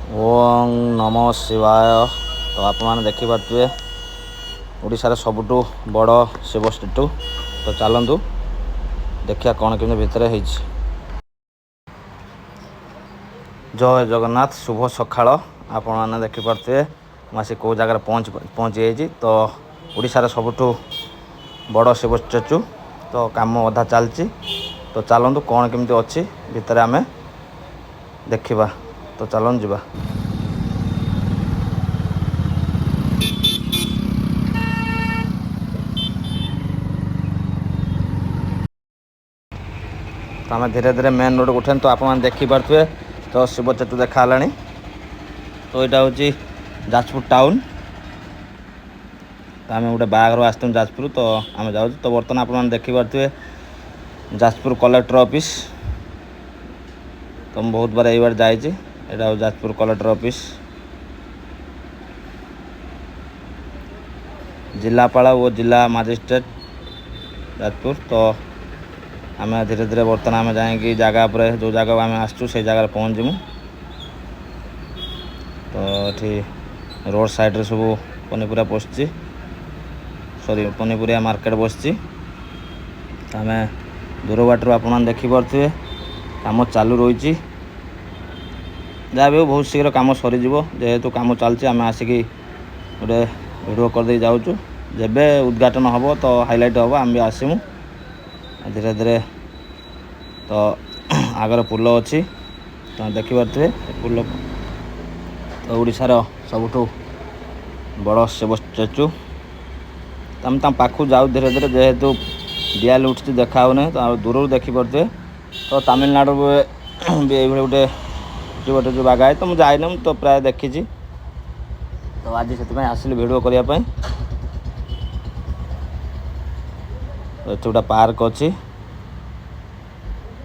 ओम नमो शिवाय। तो आप देखिपे ओडार सबुठू बड़ शिव स्टेचू। तो चलतु देखिया कौन केमी भितर है। जय जगन्नाथ शुभ सकाळ। आपण मैंने देखिपे मुझे कौ जगार पहुँची जाइए। तो ओडार सबुठू बड़ शिव स्टेचू। तो काम अधा चलती। तो चलतु कौन केमी अच्छी भितर आम देखा। तो चलन जीवा। तो आम धीरे धीरे मेन रोड उठे। तो आप देखिपे तो शिव स्टेचू देखा। तो यहाँ हूँ जाजपुर टाउन। तो आम गोटे बाहर आसतु जाजपुर। तो आम जाऊँ। तो बर्तमान आप देखिपे जाजपुर कलेक्टर ऑफिस। तो बहुत बार यही बार जाइए। यहाँ हूँ जाजपुर कलेक्टर ऑफिस जिलापाल और जिला मजिस्ट्रेट जाजपुर। तो आम धीरे धीरे बर्तमान आम जाए जगह पर जो जगह आम आसचु से जगह पहुँचमु। तो ये रोड साइड रे सब पनीपरिया बसची। सॉरी पनीपरिया मार्केट बसची। आम दूर बाटर आप देखिपे कम चालू रही। जहाँ भी बहुत शीघ्र कम सरीज जेहेतु कम चलती आम आसिक गोटे वीडियो करदे जाऊँ। जब उद्घाटन हम तो हाईलाइट हम आम भी आसमु धीरे धीरे। तो आगर पुल अच्छी तो देखिपे पुल। तो ओडार सबुठू बड़ शिव स्टेचू। तो आम पाखु जाऊ धीरे धीरे जेहेतु दियाल उठी देखा तो दूर देखिपे। तो तमिलनाडु भी ये गोटे शिव स्टेचू बागा है। तो मुझे जाइन तो प्राय देखी। तो आज से आसिल वीडियो करने। तो ये गोटे पार्क अच्छी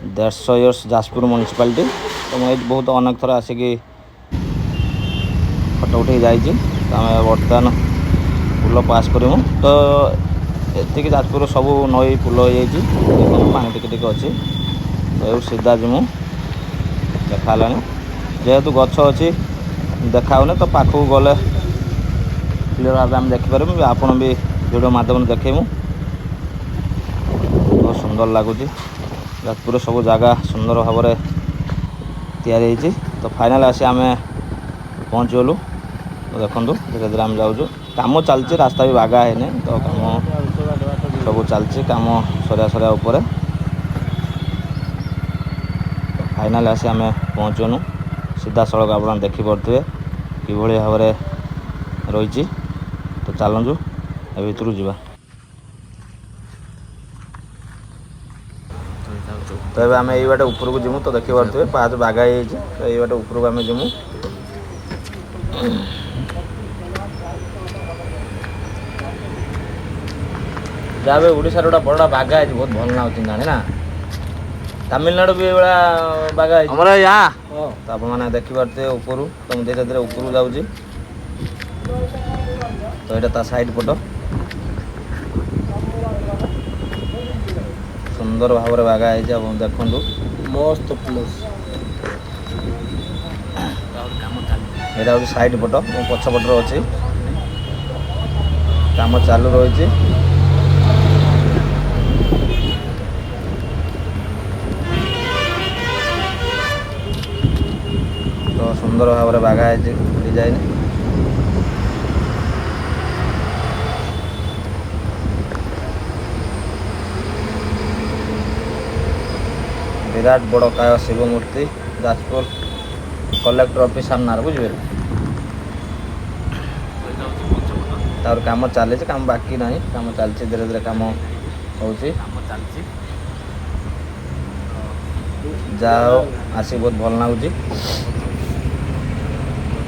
150 इयर्स जाजपुर म्युनिसिपालिटी। तो मुझे बहुत अनेक थर आसिक फटो उठे जाइए। तो आम बर्तमान पुल पास करूँ। तो ये जाजपुर सब नई पुल हो जाए पानी टिके अच्छी। तो ये सीधा जीमु देखा जेहेतु गछ अच्छी देखा तो पाखक गले क्लीयर भाव आम देखिपार। आपड़ भी वीडियो माध्यम देखू। बहुत सुंदर लगुच जाजपुर सब जगह सुंदर भाव या। तो फाइनाल आसी आम पहुँच गलु। तो देखो धीरे धीरे आम जाऊँ। कम चलती रास्ता भी बागा है। तो कम सब चलती कम सरिया सरिया उपर। तो फाइनाल आसी आम पहुँच गलु। सीधा सड़क आप देखिपे कि भाव रही। तो चलु ए भितर जावा। तो ये आम यही बाटे ऊपर को जीमु। तो देखिपे पाँच बागा ही। तो यही बाटे ऊपर को आम जीमु। जहाँ भी ओडार गोटा बड़ा बागा है बहुत भल लगुच जाने ना। तमिलनाडु भी ये बागा है। तो आप देखिपे ऊपर। तो मुझे धीरे धीरे ऊपर जाऊँगी। तो यहाँ ता साइड पट सुंदर भाव बागा है। देखु मस्त प्लेस। यहाँ हूँ साइड पट मो पछपटर अच्छी काम चालू रही। तो सुंदर भाव बागा है डिजाइन। विराट बड़ काय शिव मूर्ति जाजपुर कलेक्टर ऑफिस सामने बुझे। तार काम चली काम बाकी ना काम चलती धीरे धीरे काम हो जाओ आसी बहुत भल लगुच।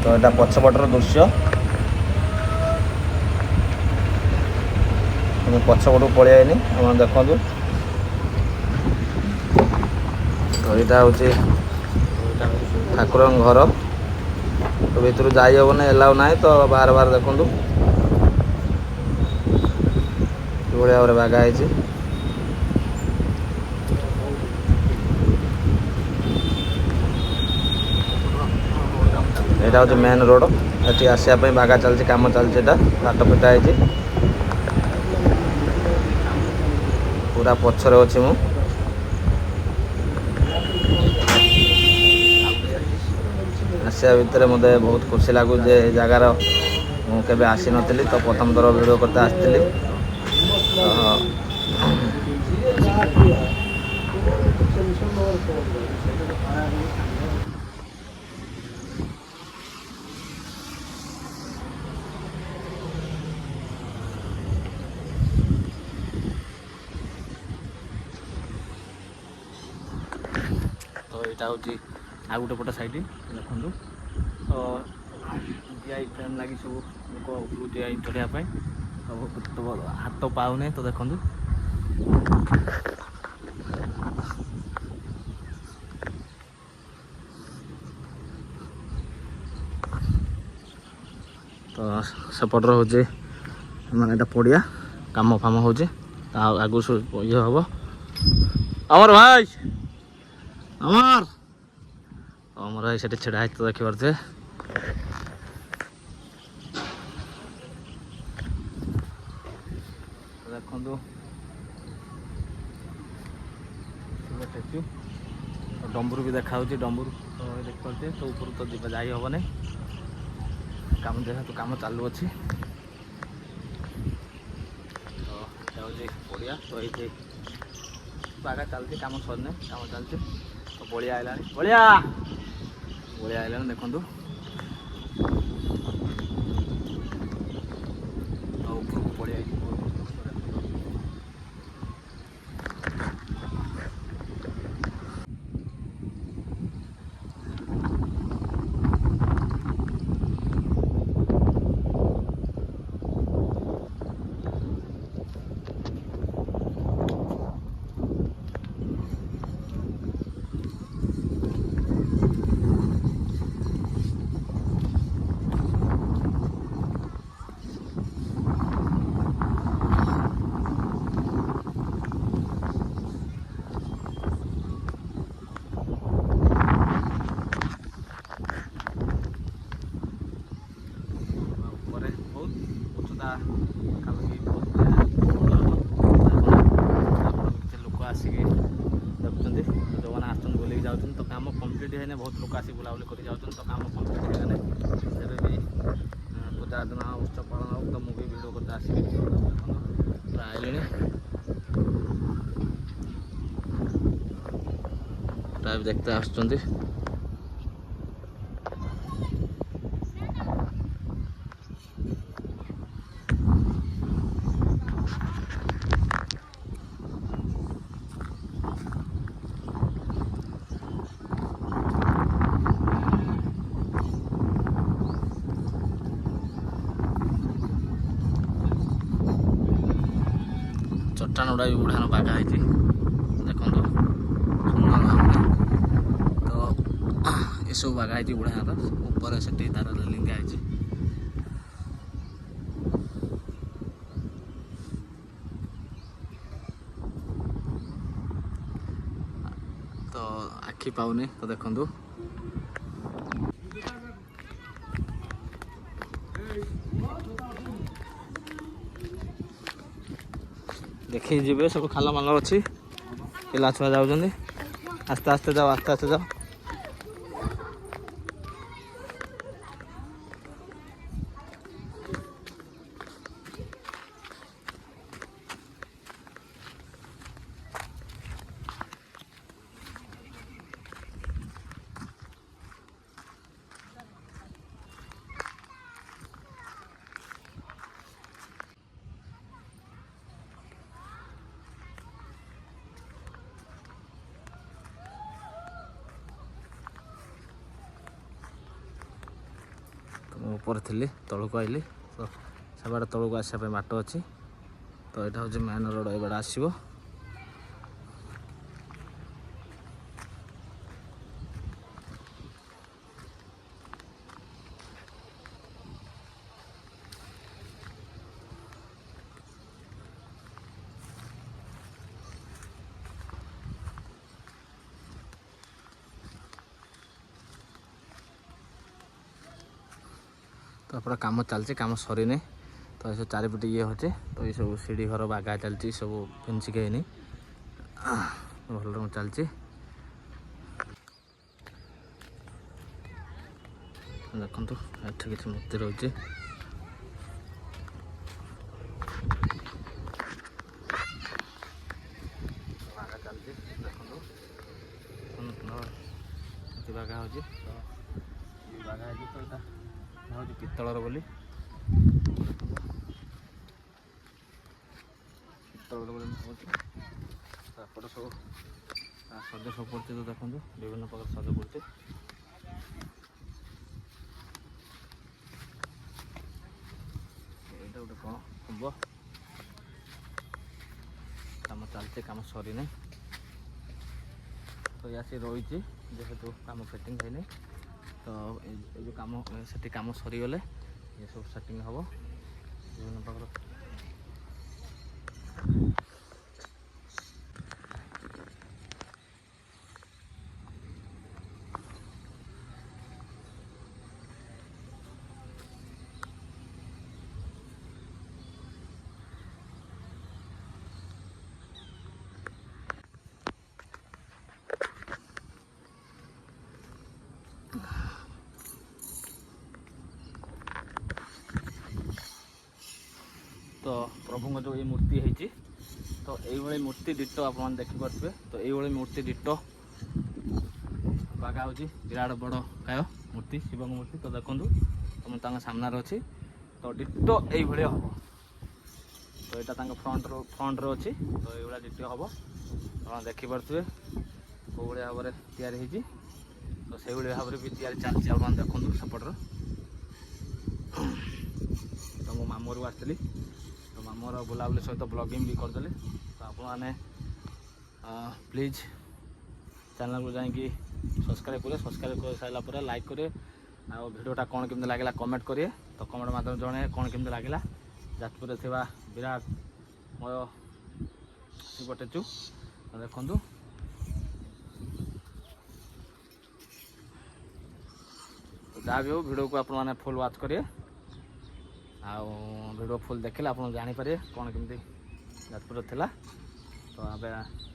तो यहाँ पछपटर दृश्य पछपट पलि आप देखु। तो यहाँ हूँ ठाकुर घर। तो भर जाइबन एलाउ ना। तो बार बार देखु भाया भाव बागा है। ଏଇଟା ହେଉଛି ମେନ୍ ରୋଡ଼। ଏଠି ଆସିବା ପାଇଁ ବାଗା ଚାଲିଛି, କାମ ଚାଲିଛି। ଏଇଟା ବାଟ ପିଟା ହେଇଛି। ପୁରା ପଛରେ ଅଛି ମୁଁ। ଆସିବା ଭିତରେ ମୋତେ ବହୁତ ଖୁସି ଲାଗୁଛି ଯେ ଏ ଜାଗାର ମୁଁ କେବେ ଆସିନଥିଲି, ତ ପ୍ରଥମ ଥର ଭିଡ଼ିଓ କରିତେ ଆସିଥିଲି। ତ ଏଇଟା ହେଉଛି ଆଉ ଗୋଟେ ପଟ ସାଇଡ଼ ଦେଖନ୍ତୁ। ତ ଜିଆଇ ଟ୍ରେନ୍ ଲାଗି ସବୁ ଲୋକ ଉପରକୁ ଜିଆଇ ଚଢ଼ିବା ପାଇଁ ସବୁ ହାତ ପାଉନି। ତ ଦେଖନ୍ତୁ ତ ସେପଟର ହେଉଛି ମାନେ ଏଇଟା ପଡ଼ିଆ, କାମ ଫାମ ହେଉଛି। ତା ଆଗକୁ ସବୁ ଇଏ ହେବ। ଆମର ଭାଇ ଆମର ଭାଇ ସେଠି ଛିଡ଼ା ହେଇଛି, ତ ଦେଖିପାରୁଥିବେ। ଦେଖନ୍ତୁ ଷ୍ଟାଚ୍ୟୁ, ଡମ୍ବୁରୁ ବି ଦେଖାହେଉଛି। ଡମ୍ବୁରୁ ତ ଦେଖିପାରୁଥିବେ। ତ ଉପରୁ ତ ଯିବା ଯାଇ ହେବନି, କାମ ଯେହେତୁ କାମ ଚାଲୁଅଛି। ତ ଏଇଟା ହେଉଛି ପଡ଼ିଆ। ତ ଏଇଠି ବାଗା ଚାଲିଛି, କାମ ସରିନି, କାମ ଚାଲିଛି। ତ ବଳିଆ ଆଇଲାଣି, ବଳିଆ ଆଇଲାଣି ଦେଖନ୍ତୁ। ଆଉ ଉପରକୁ ପଳେଇ ଆଇଛି। ପାଖାପାଖି ବହୁତ କିଛି ଲୋକ ଆସିକି ଦେଖୁଛନ୍ତି। ଯେଉଁମାନେ ଆସୁଛନ୍ତି ବୁଲିକି ଯାଉଛନ୍ତି। ତ କାମ କମ୍ପ୍ଲିଟ୍ ହେଇନି, ବହୁତ ଲୋକ ଆସିକି ବୁଲାବୁଲି କରି ଯାଉଛନ୍ତି। ତ କାମ କମ୍ପ୍ଲିଟ୍ ହେଇଗଲେ ଯେବେ ବି ପୂଜା ଦିନ ଉତ୍ସବ ପାଳନ ହେବ, ତ ମୁଁ ବି ଭିଡ଼ିଓ କରିତେ ଆସିବି। ପୁରା ଆଇଲିଣି, ପ୍ରାୟ ଦେଖତେ ଆସୁଛନ୍ତି। ଚଟାଣ ଗୁଡ଼ା ବି ବଢ଼ିଆ ବାଗା ହେଇଛି ଦେଖନ୍ତୁ, ସୁନ୍ଦର ଭାବରେ। ତ ଏସବୁ ବାଗା ହେଇଛି ବଢ଼ିଆ ଭାବରେ। ଉପରେ ସେଠି ତାର ଲିଙ୍ଗା ହେଇଛି। ତ ଆଖି ପାଉନି, ତ ଦେଖନ୍ତୁ। ଦେଖିକି ଯିବେ, ସବୁ ଖାଲ ମାଲ ଅଛି। ପିଲା ଛୁଆ ଯାଉଛନ୍ତି। ଆସ୍ତେ ଆସ୍ତେ ଯାଅ, ଆସ୍ତେ ଆସ୍ତେ ଯାଅ। ମୁଁ ଉପରେ ଥିଲି, ତଳକୁ ଆଇଲି। ତ ସେବାଟେ ତଳକୁ ଆସିବା ପାଇଁ ବାଟ ଅଛି। ତ ଏଇଟା ହେଉଛି ମେନ୍ ରୋଡ଼, ଏଇବାଟେ ଆସିବ। तो पूरा काम चलती कम सरीनी तो ये सब चारिपटे ये होचे तो ये सब सीढ़ी घर बागा चलती सब फिनिशिंग है भल चलती देखु एठ किसी मूर्ति रही बागा चलती देखु बागा हो बागा है तो यहाँ हूँ पित्तलर बोली पित्तलर बोली हूँ तापटे सब सज सब पड़े तो देखो विभिन्न प्रकार सज पड़े ये गोटे कौन हम कम चलते कम सरी ना तो यहाँ सी रही जेहेतु कम फिटिंग है तो ये जो कम से कम सरीगले ये सब सेटिंग हम विभिन्न प्रकार तो प्रभु जो ये मूर्ति है तो ये मूर्ति डिटो आप देखिपे तो ये मूर्ति डिटो बागा हूँ विराट बड़ काय मूर्ति शिव मूर्ति तो देखो तुम सामने अच्छी तो डिटो ये हम तो यहाँ फ्रंट अच्छी तो ये डिटो हम आप देखिपे कौ भाया भाव या तो से भाव भी या चलती आप देखो सपटर तो मो मामू रू आसली तो मामूर बुलाबुली सहित ब्लॉगिंग भी करदेली तो आप प्लीज चैनल को जाकि सब्सक्राइब करें सब्सक्राइब कर सारापर लाइक करें आ वीडियोटा कौन केमती लगे कमेंट करें तो कमेंट माध्यम जन कौन केमती लगे जाजपुर थी विराट मय शिव स्टैचू तो देखु जहाँ भी हो वीडियो को आप फुल वाच करें वीडियो फुल देखिले आप जापर कौन केमती जाजपुर थिला तो